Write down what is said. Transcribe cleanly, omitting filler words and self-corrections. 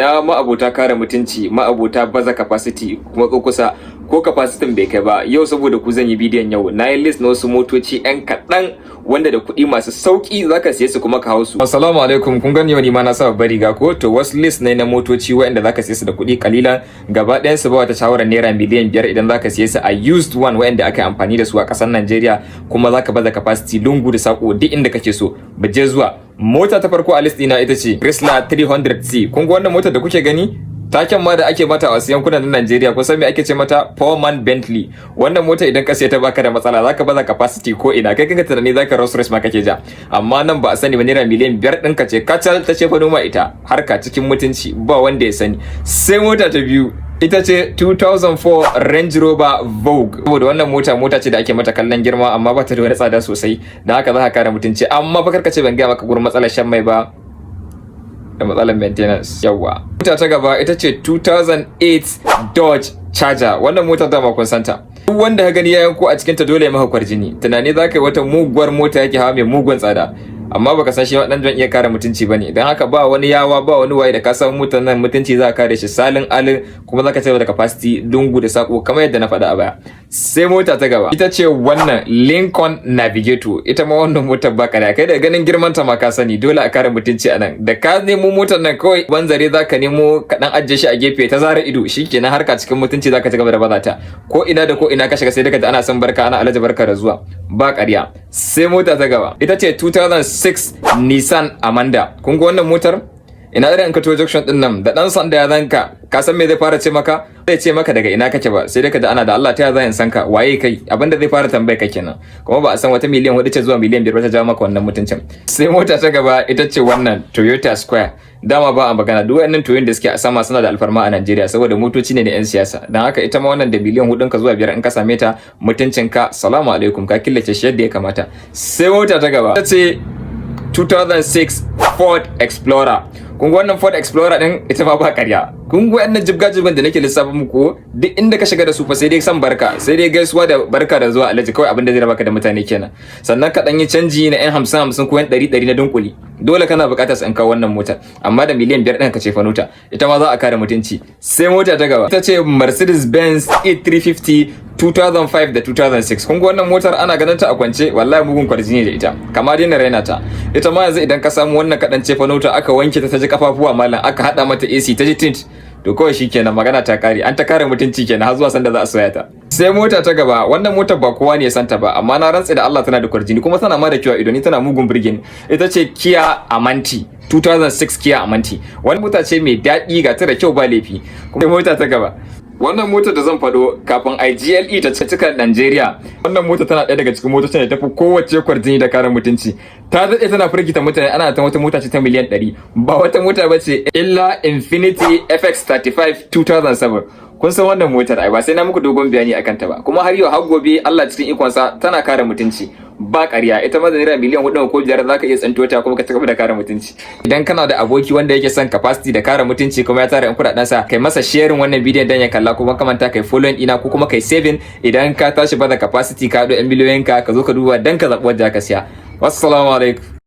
Na ma'abota kare mutunci, ma'abota baza capacity kuma kusa ko capacity bai kai ba. Yau saboda ku zan yi bidiyon yau na yi list na wasu motoci yan kaɗan wanda da kuɗi masu sauƙi zaka siye su kuma ka hau su. Assalamu alaikum, kun gani wani ma na sa bari ga ko to wasu list ne na motoci waɗanda zaka siye su da kuɗi kalilan gaba ɗayan su ba wata shawarar naira miliyan 5 idan zaka siye su a used one waɗanda aka amfani da su a ƙasar Najeriya kuma zaka baza capacity lungu da sako duk inda kake so. Baje zuwa mota ta farko a list ɗina ita ce Chrysler 300C. Kun ga wannan motar da kuke gani? Taken ma da ake mata a wasu yankunan na Najeriya kun san me ake ce mata Pullman Bentley. Wannan mota idan ka siya ta baka da matsala zaka baza capacity ko ina kai kanka tunani zaka Rolls Royce ma kake ja. Amma nan ba a sani ba naira miliyan 5 ɗinka ce kacal ta ce fa noma ita harka cikin mutunci ba wanda ya sani. Sai mota ta biyu ita ce 2004 Range Rover Vogue. Saboda wannan mota ce da ake mata kallon girma amma ba ta da wani tsada sosai da haka za ka kare mutunci amma fa karka ce ban ga maka gurin matsalar shan mai ba da matsalar maintenance. Yawa mota ta gaba ita ce 2008 Dodge Charger. Wannan mota da ma kun santa, duk wanda ka gani ya yanko a cikin ta dole ya maka kwarjini. Tunani za ka yi wata muguwar mota yake hawa mai mugun tsada amma baka san shi waɗannan don iya kare mutunci bane. Dan haka ba wani yawa ba wani waye da ka san mutan nan mutunci za ka kare shi salin alin kuma za ka tsaya da capacity lungu da sako kamar yadda na faɗa a baya. Sai mota ta gaba ita ce wannan Lincoln Navigator. Ita ma wannan motar baka da kai da ganin girman ta ma ka sani dole a kare mutunci a nan. Da ka nemo motar nan kawai banzare za ka nemo ka dan ajiye shi a gefe ta zara ido shikenan harka cikin mutunci za ka ci gaba da baza ta ko ina da ko ina ka shiga sai daga ana son barka ana alhaji barka da zuwa ba ƙarya. Sai mota ta gaba ita ce 2006 Nissan Amanda. Kun ga wannan motar ina irin ka to junction din nan da dan sanda ya zanka ka san me zai fara ce maka? Zai ce maka daga ina kake ba sai dai ka da ana da Allah ta ya zan san ka waye kai abinda zai fara tambaye ka kenan kuma ba a san wata miliyan 4 ce zuwa miliyan 5 ba ta jawo maka wannan mutuncin. Sai mota ta gaba ita ce wannan Toyota Square. Dama ba a magana duk wayannan Toyota da suke a sama suna da alfarma a Najeriya saboda motoci ne na yan siyasa dan haka ita ma wannan da miliyan 4 ka zuwa 5 in ka same ta mutuncin ka salamu alaikum ka killace shi yadda ya kamata. Sai mota ta gaba ita ce 2006 Ford Explorer. Kun ga wannan Ford Explorer din ita ma ba ƙarya. Kun ga wannan jibga-jibgan da nake lissafa muku duk inda ka shiga da su fa sai dai san barka sai dai gaisuwa da barka da zuwa Alhaji kawai abin da zai rabaka da mutane kenan. Sannan ka dan yi canji na yan 50 ko yan 100 na dunkuli. Dole kana buƙatar su in kawo wannan motar amma da miliyan 5 ɗin ka ce fanuta ita ma za a kare mutunci. Sai mota ta gaba ita ce Mercedes Benz E350 2005 da 2006. Kun ga wannan motar ana ganin ta a kwance wallahi mugun kwarjini da ita kama dai na raina ta. Ita ma yanzu idan ka samu wannan kadan ce fanuta aka wanke ta ji kafafuwa mallan aka hada mata AC ta ji tint to kawai shikenan magana ta kare an ta kare mutunci kenan har zuwa sanda za a soya ta. Sai mota ta gaba wannan motar ba kowa ne ya santa ba amma na rantsa da Allah tana da kwarjini kuma tana ma da kyau ido ni tana mugun burgin. Ita ce Kia Amanti 2006 Kia Amanti. Wannan mota ce mai daɗi ga ta da kyau ba laifi. Kuma mota ta gaba wannan motar da zan faɗo kafin IGLE ta cika Najeriya. Wannan mota tana ɗaya daga cikin motocin da tafi kowace kwarjini da kare mutunci. Ta daɗe tana firgita mutane ana ta wata mota ce ta miliyan 100 ba wata mota ba ce illa Infiniti FX35 2007. Kun san wannan motar ai ba sai na muku dogon bayani akan ta ba kuma har yau har gobe Allah cikin ikonsa tana kare mutunci ba ƙarya. Ita ma da naira miliyan 4 ko 5 zaka iya tsanto ta kuma ka cigaba da kare mutunci. Idan kana da aboki wanda yake son capacity da kare mutunci kuma ya tara in kuɗaɗen sa kai masa sharing wannan bidiyon dan ya kalla kuma kamanta kai following ina ko kuma kai saving idan ka tashi bada capacity ka do 'yan miliyoyin ka zo ka duba dan ka zaɓi wanda ka siya. Wassalamu alaikum.